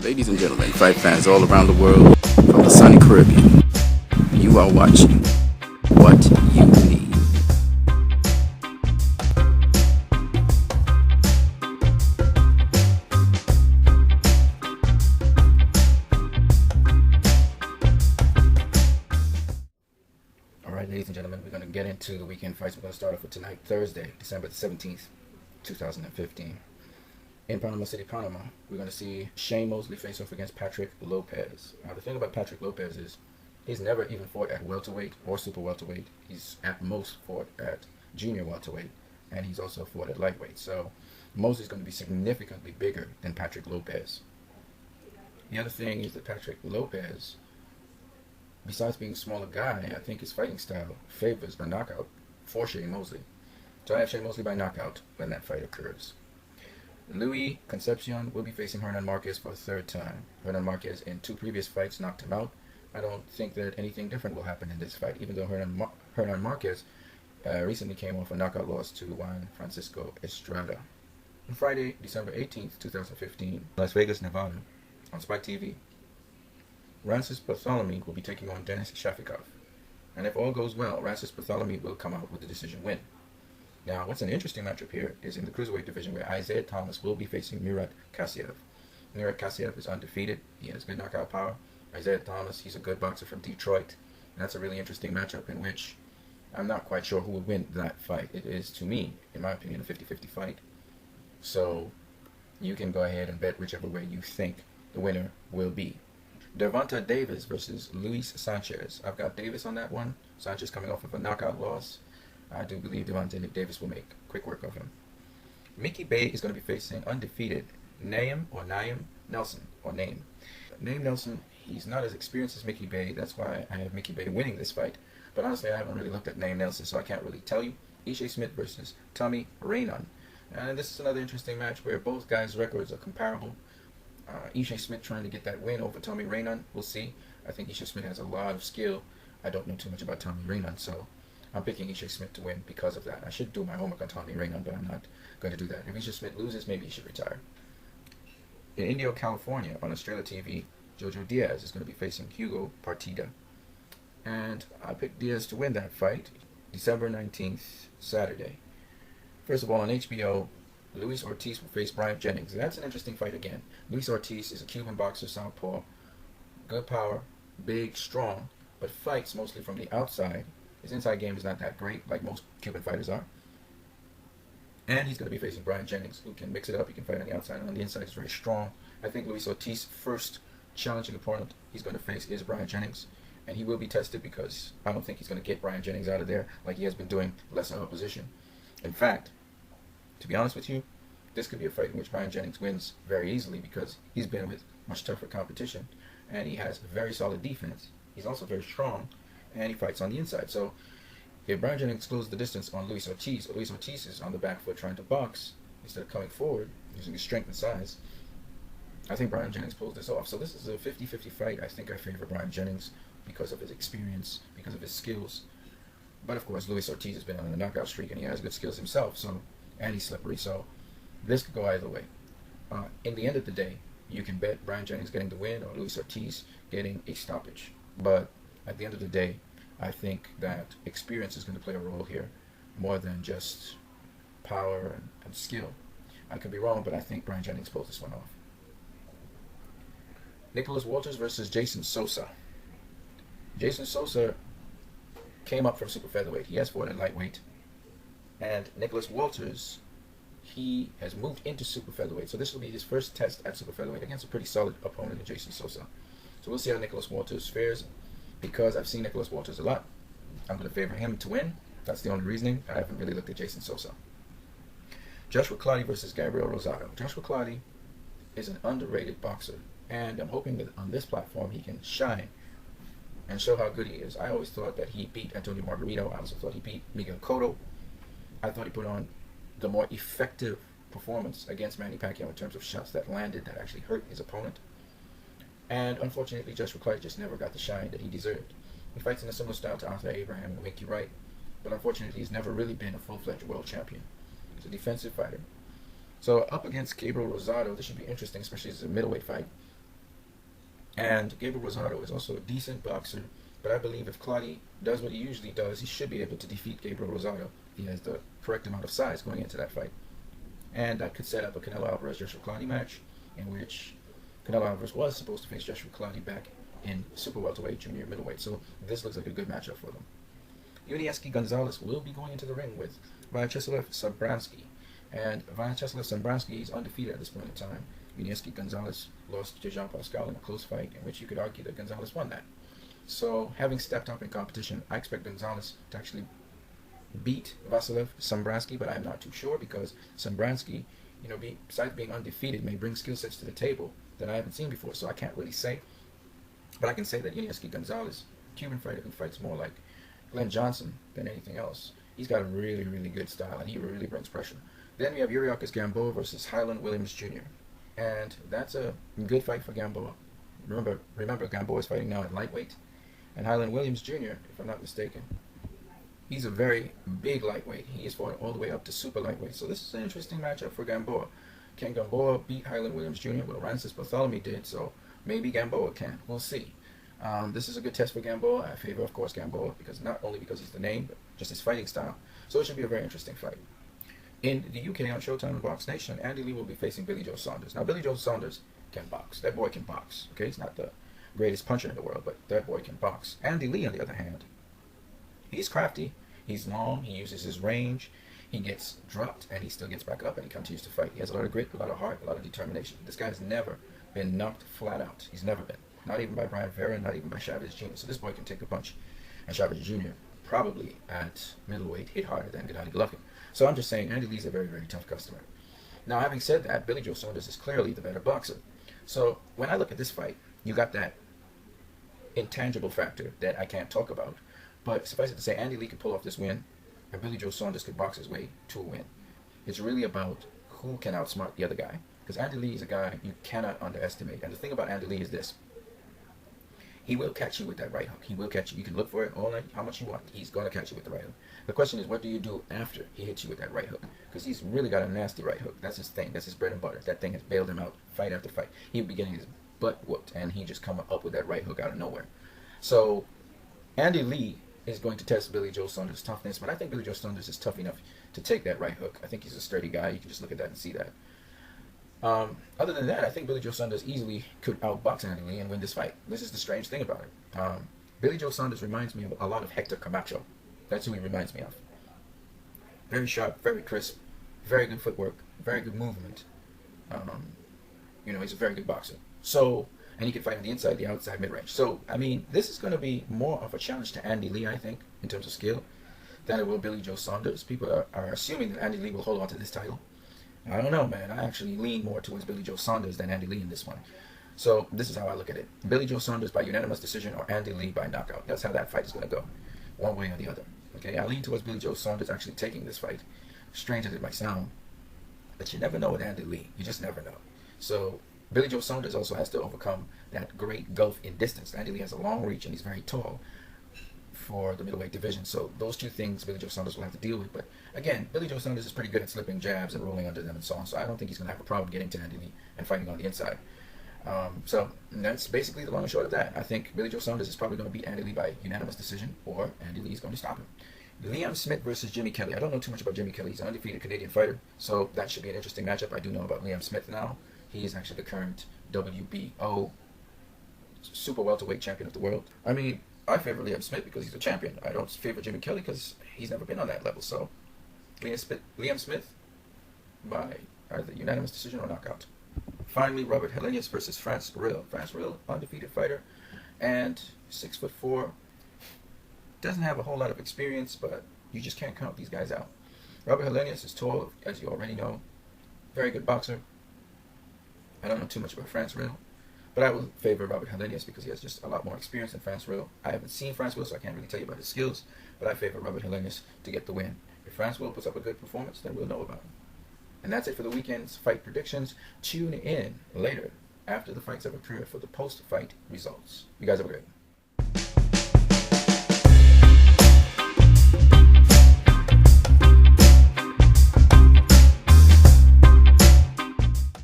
Ladies and gentlemen, fight fans all around the world, from the sunny Caribbean, you are watching What You Need. Alright, ladies and gentlemen, we're going to get into the weekend fights. We're going to start off with tonight, Thursday, December the 17th, 2015. In Panama City, Panama, we're going to see Shane Mosley face off against Patrick Lopez. Now, the thing about Patrick Lopez is he's never even fought at welterweight or super welterweight. He's at most fought at junior welterweight, and he's also fought at lightweight. So Mosley's going to be significantly bigger than Patrick Lopez. The other thing is that Patrick Lopez, besides being a smaller guy, I think his fighting style favors a knockout for Shane Mosley. So I have Shane Mosley by knockout when that fight occurs. Luis Concepcion will be facing Hernan Marquez for a third time. Hernan Marquez in two previous fights knocked him out. I don't think that anything different will happen in this fight, even though Hernan Marquez recently came off a knockout loss to Juan Francisco Estrada. On Friday, December 18th, 2015, Las Vegas, Nevada, on Spike TV, Rancis Bartholomew will be taking on Denis Shafikov. And if all goes well, Rancis Bartholomew will come out with the decision win. Now, what's an interesting matchup here is in the cruiserweight division, where Isaiah Thomas will be facing Murat Kassiev. Murat Kassiev is undefeated. He has good knockout power. Isaiah Thomas, he's a good boxer from Detroit. And that's a really interesting matchup in which I'm not quite sure who will win that fight. It is, to me, in my opinion, a 50-50 fight. So you can go ahead and bet whichever way you think the winner will be. Gervonta Davis versus Luis Sanchez. I've got Davis on that one. Sanchez coming off of a knockout loss. I do believe Gervonta Davis will make quick work of him. Mickey Bay is going to be facing undefeated Naeem Nelson. Naeem Nelson, he's not as experienced as Mickey Bay. That's why I have Mickey Bay winning this fight. But honestly, I haven't really looked at Naeem Nelson, so I can't really tell you. Ishe Smith versus Tommy Raynon. And this is another interesting match where both guys' records are comparable. Ishe Smith trying to get that win over Tommy Raynon. We'll see. I think Ishe Smith has a lot of skill. I don't know too much about Tommy Raynon, so I'm picking Ishe Smith to win because of that. I should do my homework on Tommy Raynon, but I'm not going to do that. If Ishe Smith loses, maybe he should retire. In Indio, California, on Australia TV, Jojo Diaz is going to be facing Hugo Partida. And I picked Diaz to win that fight, December 19th, Saturday. First of all, on HBO, Luis Ortiz will face Brian Jennings. That's an interesting fight again. Luis Ortiz is a Cuban boxer, southpaw, good power, big, strong, but fights mostly from the outside. His inside game is not that great, like most Cuban fighters are. And he's going to be facing Brian Jennings, who can mix it up. He can fight on the outside, and on the inside is very strong. I think Luis Ortiz's first challenging opponent he's going to face is Brian Jennings. And he will be tested because I don't think he's going to get Brian Jennings out of there like he has been doing lesser opposition. In fact, to be honest with you, this could be a fight in which Brian Jennings wins very easily because he's been with much tougher competition. And he has very solid defense. He's also very strong. And he fights on the inside. So if Brian Jennings closes the distance on Luis Ortiz, or Luis Ortiz is on the back foot trying to box instead of coming forward using his strength and size, I think Brian Jennings pulls this off. So this is a 50-50 fight. I think I favor Brian Jennings because of his experience, because of his skills. But of course, Luis Ortiz has been on a knockout streak and he has good skills himself. So, and he's slippery. So this could go either way. In the end of the day, you can bet Brian Jennings getting the win or Luis Ortiz getting a stoppage. But at the end of the day, I think that experience is going to play a role here more than just power and skill. I could be wrong, but I think Brian Jennings pulls this one off. Nicholas Walters versus Jason Sosa. Jason Sosa came up from super featherweight. He has fought at lightweight. And Nicholas Walters, he has moved into super featherweight. So this will be his first test at super featherweight against a pretty solid opponent in Jason Sosa. So we'll see how Nicholas Walters fares. Because I've seen Nicholas Walters a lot, I'm going to favor him to win. That's the only reasoning. I haven't really looked at Jason Sosa. Joshua Clottey versus Gabriel Rosado. Joshua Clottey is an underrated boxer, and I'm hoping that on this platform he can shine and show how good he is. I always thought that he beat Antonio Margarito. I also thought he beat Miguel Cotto. I thought he put on the more effective performance against Manny Pacquiao in terms of shots that landed, that actually hurt his opponent. And unfortunately, Joshua Clottey just never got the shine that he deserved. He fights in a similar style to Arthur Abraham and Winky Wright, but unfortunately, he's never really been a full-fledged world champion. He's a defensive fighter. So up against Gabriel Rosado, this should be interesting, especially as a middleweight fight. And Gabriel Rosado is also a decent boxer, but I believe if Clottey does what he usually does, he should be able to defeat Gabriel Rosado. He has the correct amount of size going into that fight. And that could set up a Canelo Alvarez-Joshua Clottey match, in which Canelo Alvarez was supposed to face Joshua Clottey back in super welterweight, junior middleweight. So this looks like a good matchup for them. Yuniesky Gonzalez will be going into the ring with Vyacheslav Sabranski. And Vyacheslav Sabranski is undefeated at this point in time. Yuniesky Gonzalez lost to Jean Pascal in a close fight, in which you could argue that Gonzalez won that. So, having stepped up in competition, I expect Gonzalez to actually beat Vyacheslav Sabranski, but I'm not too sure because Sabranski, besides being undefeated, may bring skill sets to the table that I haven't seen before. So I can't really say. But I can say that Yuniesky Gonzalez, Cuban fighter who fights more like Glenn Johnson than anything else, he's got a really, really good style, and he really brings pressure. Then we have Yuriakis Gamboa versus Highland Williams Jr. And that's a good fight for Gamboa. Remember, Gamboa is fighting now at lightweight, and Highland Williams Jr., if I'm not mistaken, he's a very big lightweight. He is fought all the way up to super lightweight. So this is an interesting matchup for Gamboa. Can Gamboa beat Highland Williams Jr.? Well, Rancis Bartholomew did, so maybe Gamboa can. We'll see. This is a good test for Gamboa. I favor, of course, Gamboa, because not only because he's the name, but just his fighting style. So it should be a very interesting fight. In the UK on Showtime and Box Nation, Andy Lee will be facing Billy Joe Saunders. Now, Billy Joe Saunders can box. That boy can box. Okay, he's not the greatest puncher in the world, but that boy can box. Andy Lee, on the other hand, he's crafty. He's long. He uses his range. He gets dropped, and he still gets back up, and he continues to fight. He has a lot of grit, a lot of heart, a lot of determination. This guy has never been knocked flat out. He's never been. Not even by Brian Vera, not even by Chavez Jr. So this boy can take a punch. And Chavez Jr. probably at middleweight hit harder than Gennady Golovkin. So I'm just saying Andy Lee's a very, very tough customer. Now, having said that, Billy Joe Saunders is clearly the better boxer. So when I look at this fight, you got that intangible factor that I can't talk about. But suffice it to say, Andy Lee could pull off this win, and Billy Joe Saunders could box his way to a win. It's really about who can outsmart the other guy. Because Andy Lee is a guy you cannot underestimate. And the thing about Andy Lee is this. He will catch you with that right hook. He will catch you. You can look for it all night, how much you want. He's going to catch you with the right hook. The question is, what do you do after he hits you with that right hook? Because he's really got a nasty right hook. That's his thing. That's his bread and butter. That thing has bailed him out fight after fight. He would be getting his butt whooped, and he just come up with that right hook out of nowhere. So Andy Lee is going to test Billy Joe Saunders' toughness, but I think Billy Joe Saunders is tough enough to take that right hook. I think he's a sturdy guy. You can just look at that and see that. Other than that, I think Billy Joe Saunders easily could outbox Andy Lee and win this fight. This is the strange thing about it. Billy Joe Saunders reminds me of a lot of Hector Camacho. That's who he reminds me of. Very sharp, very crisp, very good footwork, very good movement. He's a very good boxer. So, and he can fight on the inside, the outside, mid-range. So, I mean, this is going to be more of a challenge to Andy Lee, I think, in terms of skill, than it will Billy Joe Saunders. People are assuming that Andy Lee will hold on to this title. I don't know, man. I actually lean more towards Billy Joe Saunders than Andy Lee in this one. So this is how I look at it. Billy Joe Saunders by unanimous decision or Andy Lee by knockout. That's how that fight is going to go. One way or the other. Okay, I lean towards Billy Joe Saunders actually taking this fight. Strange as it might sound. But you never know with Andy Lee. You just never know. So Billy Joe Saunders also has to overcome that great gulf in distance. Andy Lee has a long reach and he's very tall for the middleweight division. So those two things Billy Joe Saunders will have to deal with. But again, Billy Joe Saunders is pretty good at slipping jabs and rolling under them and so on. So I don't think he's going to have a problem getting to Andy Lee and fighting on the inside. So that's basically the long and short of that. I think Billy Joe Saunders is probably going to beat Andy Lee by unanimous decision, or Andy Lee is going to stop him. Liam Smith versus Jimmy Kelly. I don't know too much about Jimmy Kelly. He's an undefeated Canadian fighter, so that should be an interesting matchup. I do know about Liam Smith now. He is actually the current WBO super welterweight champion of the world. I mean, I favor Liam Smith because he's a champion. I don't favor Jimmy Kelly because he's never been on that level. So Liam Smith by either unanimous decision or knockout. Finally, Robert Helenius versus France Rill. France Rill, undefeated fighter, and 6'4". Doesn't have a whole lot of experience, but you just can't count these guys out. Robert Helenius is tall, as you already know. Very good boxer. I don't know too much about France Rill, but I will favor Robert Helenius because he has just a lot more experience than France Rill. I haven't seen France Rill, so I can't really tell you about his skills, but I favor Robert Helenius to get the win. If France Rill puts up a good performance, then we'll know about him. And that's it for the weekend's fight predictions. Tune in later after the fights have occurred for the post-fight results. You guys have a great one.